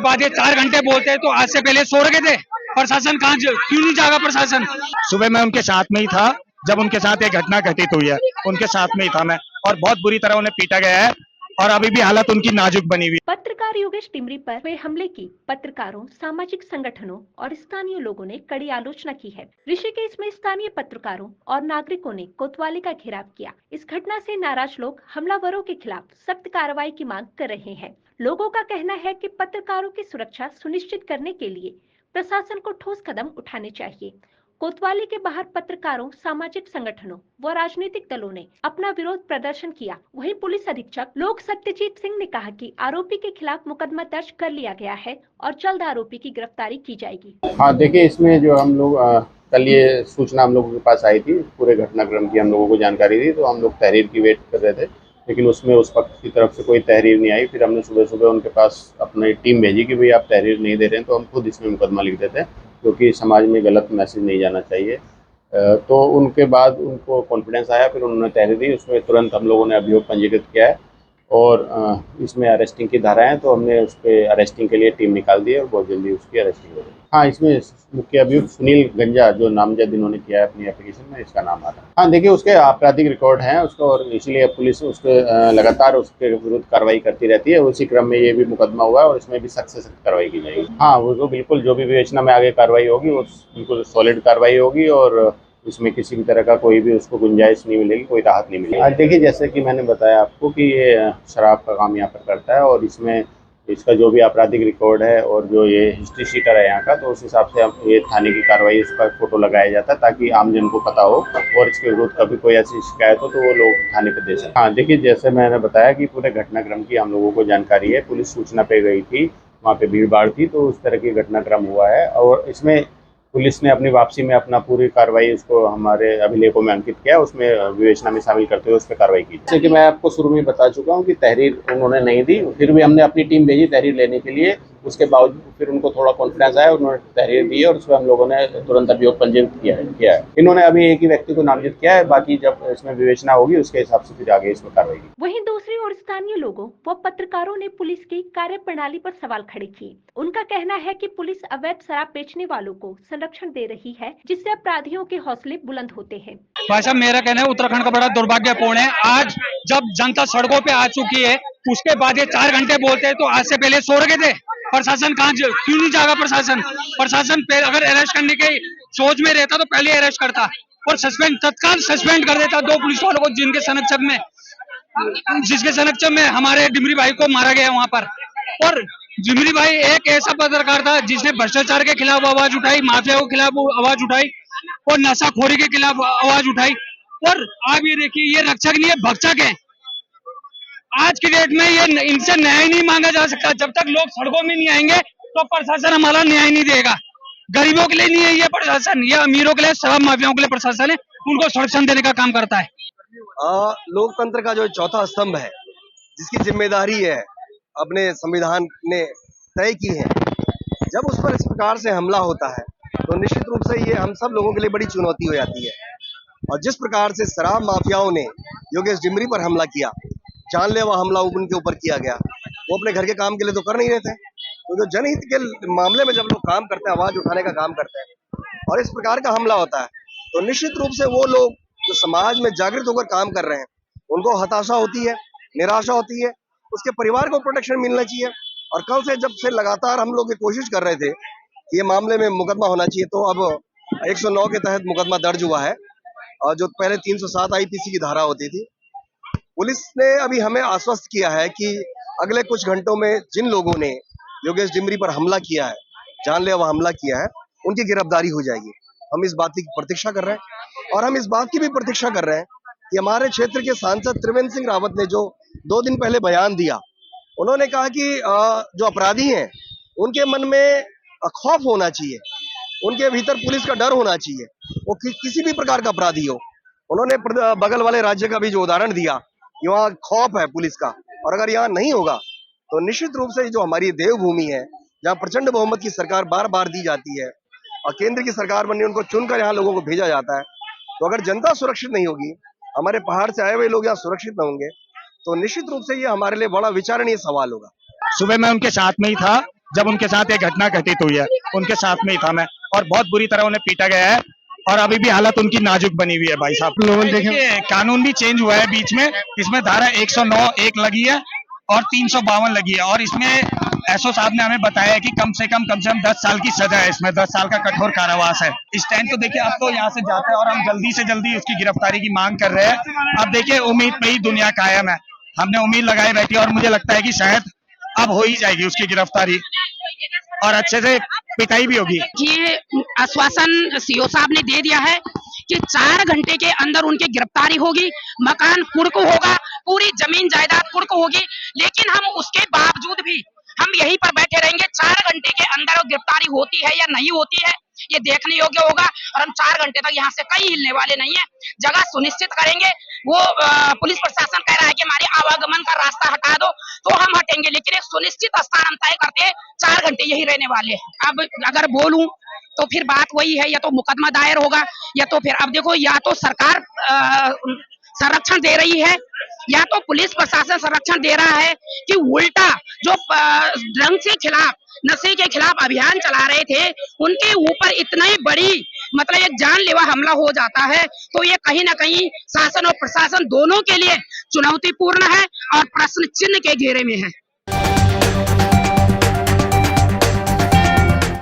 बाद ये 4 घंटे बोलते हैं, तो आज से पहले सो रखे थे। प्रशासन कहाँ क्यों नहीं जागा प्रशासन? सुबह मैं उनके साथ में ही था जब उनके साथ एक घटना घटित हुई है, उनके साथ में ही था मैं, और बहुत बुरी तरह उन्हें पीटा गया है और अभी भी हालत उनकी नाजुक बनी हुई। पत्रकार योगेश टिमरी पर हुए हमले की पत्रकारों, सामाजिक संगठनों और स्थानीय लोगों ने कड़ी आलोचना की है। ऋषिकेश में स्थानीय पत्रकारों और नागरिकों ने कोतवाली का घेराव किया। इस घटना से नाराज लोग हमलावरों के खिलाफ सख्त कार्रवाई की मांग कर रहे हैं। लोगों का कहना है कि पत्रकारों की सुरक्षा सुनिश्चित करने के लिए प्रशासन को ठोस कदम उठाने चाहिए। कोतवाली के बाहर पत्रकारों, सामाजिक संगठनों व राजनीतिक दलों ने अपना विरोध प्रदर्शन किया। वहीं पुलिस अधीक्षक लोक सत्यजीत सिंह ने कहा कि आरोपी के खिलाफ मुकदमा दर्ज कर लिया गया है और जल्द आरोपी की गिरफ्तारी की जाएगी। हाँ देखिए, इसमें जो हम लोग कल ये सूचना हम लोगों के पास आई थी, पूरे घटनाक्रम की हम लोगों को जानकारी दी, तो हम लोग तहरीर की वेट कर रहे थे, लेकिन उसमें उस पक्ष की तरफ से कोई तहरीर नहीं आई। फिर हमने सुबह सुबह उनके पास अपनी टीम भेजी कि भाई आप तहरीर नहीं दे रहे हैं तो हम खुद इसमें मुकदमा लिख देते हैं, क्योंकि समाज में गलत मैसेज नहीं जाना चाहिए। तो उनके बाद उनको कॉन्फिडेंस आया, फिर उन्होंने तहरीर दी, उसमें तुरंत हम लोगों ने अभियोग पंजीकृत किया है और इसमें अरेस्टिंग की धाराएं हैं, तो हमने उस पर अरेस्टिंग के लिए टीम निकाल दी है और बहुत जल्दी उसकी अरेस्टिंग हो जाएगी। हाँ, इसमें मुख्य अभियुक्त सुनील गंजा जो नामजद इन्होंने किया है अपनी एप्लीकेशन में, इसका नाम आ रहा है। हाँ देखिए, उसके आपराधिक रिकॉर्ड हैं उसका, और इसीलिए पुलिस उसके लगातार उसके विरुद्ध कार्रवाई करती रहती है। उसी क्रम में ये भी मुकदमा हुआ है और इसमें भी सख्त से सख्त कार्रवाई की जाएगी। हाँ, वो बिल्कुल जो भी विवेचना में आगे कार्रवाई होगी वो बिल्कुल सॉलिड कार्रवाई होगी और इसमें किसी भी तरह का कोई भी उसको गुंजाइश नहीं मिलेगी, कोई राहत नहीं मिलेगी। आज देखिए, जैसे कि मैंने बताया आपको कि ये शराब का काम यहाँ पर करता है और इसमें इसका जो भी आपराधिक रिकॉर्ड है और जो ये हिस्ट्री शीटर है यहाँ का, तो उस हिसाब से हम ये थाने की कार्रवाई, इसका फोटो लगाया जाता है ताकि आमजन को पता हो और इसके विरुद्ध कभी कोई ऐसी शिकायत हो तो वो लोग थाने पे दे सकें। हाँ देखिए, जैसे मैंने बताया कि पूरे घटनाक्रम की हम लोगों को जानकारी है, पुलिस सूचना पे गई थी, वहाँ पे भीड़ भाड़ थी, तो उस तरह की घटनाक्रम हुआ है और इसमें पुलिस ने अपनी वापसी में अपना पूरी कार्रवाई उसको हमारे अभिलेखों में अंकित किया, उसमें विवेचना में शामिल करते हुए उस पर कार्रवाई की। जैसे कि मैं आपको शुरू में बता चुका हूं कि तहरीर उन्होंने नहीं दी, फिर भी हमने अपनी टीम भेजी तहरीर लेने के लिए। उसके बावजूद फिर उनको थोड़ा कॉन्फिडेंस आया, उन्होंने तहरीर दी और उसमें हम लोगों ने तुरंत अभियोग पंजीकृत किया है। इन्होंने अभी एक ही व्यक्ति को नामजद किया है, बाकी जब इसमें विवेचना होगी उसके हिसाब से फिर आगे इसमें कार्रवाई की। वहीं दूसरी ओर स्थानीय लोगों व पत्रकारों ने पुलिस की कार्यप्रणाली पर सवाल खड़े किए। उनका कहना है कि पुलिस अवैध शराब बेचने वालों को संरक्षण दे रही है, जिससे अपराधियों के हौसले बुलंद होते हैं। भाई साहब, मेरा कहना है उत्तराखंड का बड़ा दुर्भाग्यपूर्ण है। आज जब जनता सड़कों पे आ चुकी है, उसके बाद ये 4 घंटे बोलते हैं, तो आज से पहले सो रखे थे। प्रशासन कहाँ क्यों नहीं जागा? प्रशासन अगर अरेस्ट करने के सोच में रहता तो पहले अरेस्ट करता और तत्काल सस्पेंड कर देता 2 पुलिस वालों को, जिसके संरक्षक में हमारे डिमरी भाई को मारा गया वहां पर। और डिमरी भाई एक ऐसा पत्रकार था जिसने भ्रष्टाचार के खिलाफ आवाज उठाई, माफिया के खिलाफ आवाज उठाई और नशाखोरी के खिलाफ आवाज उठाई। और आप ये देखिए, ये रक्षक नहीं है, भक्षक है। आज की डेट में ये इनसे न्याय नहीं मांगा जा सकता। जब तक लोग सड़कों में नहीं आएंगे तो प्रशासन हमारा न्याय नहीं देगा। गरीबों के लिए नहीं है ये प्रशासन, ये अमीरों के लिए, शराब माफियाओं के लिए प्रशासन है, उनको संरक्षण देने का काम करता है। लोकतंत्र का जो चौथा स्तंभ है, जिसकी जिम्मेदारी है अपने संविधान ने तय की है, जब उस पर इस प्रकार से हमला होता है तो निश्चित रूप से ये हम सब लोगों के लिए बड़ी चुनौती हो जाती है। और जिस प्रकार से शराब माफियाओं ने योगेश डिमरी पर हमला किया, जानलेवा हमला उनके ऊपर किया गया, वो अपने घर के काम के लिए तो कर नहीं रहे थे। तो जो जनहित के मामले में जब लोग काम करते हैं, आवाज उठाने का काम करते हैं और इस प्रकार का हमला होता है, तो निश्चित रूप से वो लोग जो समाज में जागृत होकर काम कर रहे हैं, उनको हताशा होती है, निराशा होती है। उसके परिवार को प्रोटेक्शन मिलना चाहिए। और कल से जब से लगातार हम लोग ये कोशिश कर रहे थे कि ये मामले में मुकदमा होना चाहिए, तो अब 109 के तहत मुकदमा दर्ज हुआ है और जो पहले 307 आईपीसी की धारा होती थी। पुलिस ने अभी हमें आश्वस्त किया है कि अगले कुछ घंटों में जिन लोगों ने योगेश डिमरी पर हमला किया है, जानलेवा हमला किया है, उनकी गिरफ्तारी हो जाएगी। हम इस बात की प्रतीक्षा कर रहे हैं और हम इस बात की भी प्रतीक्षा कर रहे हैं कि हमारे क्षेत्र के सांसद त्रिवेंद्र सिंह रावत ने जो 2 दिन पहले बयान दिया, उन्होंने कहा कि जो अपराधी हैं उनके मन में खौफ होना चाहिए, उनके भीतर पुलिस का डर होना चाहिए, वो किसी भी प्रकार का अपराधी हो। उन्होंने बगल वाले राज्य का भी जो उदाहरण दिया कि वहाँ खौफ है पुलिस का, और अगर यहाँ नहीं होगा तो निश्चित रूप से जो हमारी देवभूमि है, जहाँ प्रचंड बहुमत की सरकार बार बार दी जाती है और केंद्र की सरकार बनने उनको चुनकर यहाँ लोगों को भेजा जाता है, तो अगर जनता सुरक्षित नहीं होगी, हमारे पहाड़ से आए हुए लोग यहाँ सुरक्षित न होंगे, तो निश्चित रूप से ये हमारे लिए बड़ा विचारणीय सवाल होगा। सुबह मैं उनके साथ में ही था जब उनके साथ ये घटना घटित हुई है, उनके साथ में ही था मैं, और बहुत बुरी तरह उन्हें पीटा गया है और अभी भी हालत उनकी नाजुक बनी हुई है भाई साहब। देखिए कानून भी चेंज हुआ है बीच में, इसमें धारा 109 एक लगी है और 352 लगी है, और इसमें एसओ साहब ने हमें बताया है कि कम से कम 10 साल की सजा है, इसमें 10 साल का कठोर कारावास है। स्टैंड तो देखिए अब तो यहाँ से जाते हैं और हम जल्दी से जल्दी उसकी गिरफ्तारी की मांग कर रहे हैं। अब देखिए उम्मीद पे ही दुनिया कायम है, हमने उम्मीद लगाए बैठी और मुझे लगता है कि शायद अब हो ही जाएगी उसकी गिरफ्तारी और अच्छे से पिटाई भी होगी। ये आश्वासन सीओ साहब ने दे दिया है कि 4 घंटे के अंदर उनकी गिरफ्तारी होगी, मकान कुर्क होगा, पूरी जमीन जायदाद कुर्क होगी, लेकिन हम उसके बावजूद भी हम यहीं पर बैठे रहेंगे। 4 घंटे के अंदर वो गिरफ्तारी होती है या नहीं होती है ये देखने योग्य होगा, और हम 4 घंटे तक यहाँ से कहीं हिलने वाले नहीं है। जगह सुनिश्चित करेंगे। वो पुलिस प्रशासन कह रहा है कि हमारे आवागमन का रास्ता हटा दो, तो हम हटेंगे, लेकिन एक सुनिश्चित स्थान हम तय करते हैं। 4 घंटे यही रहने वाले हैं। अब अगर बोलूं तो फिर बात वही है, या तो मुकदमा दायर होगा, या तो फिर अब देखो, या तो सरकार संरक्षण दे रही है, या तो पुलिस प्रशासन संरक्षण दे रहा है, कि उल्टा जो ड्रग्स के खिलाफ, नशे के खिलाफ अभियान चला रहे थे, उनके ऊपर इतना ही बड़ी मतलब एक जानलेवा हमला हो जाता है, तो ये कहीं ना कहीं शासन और प्रशासन दोनों के लिए चुनौतीपूर्ण है और प्रश्न चिन्ह के घेरे में है।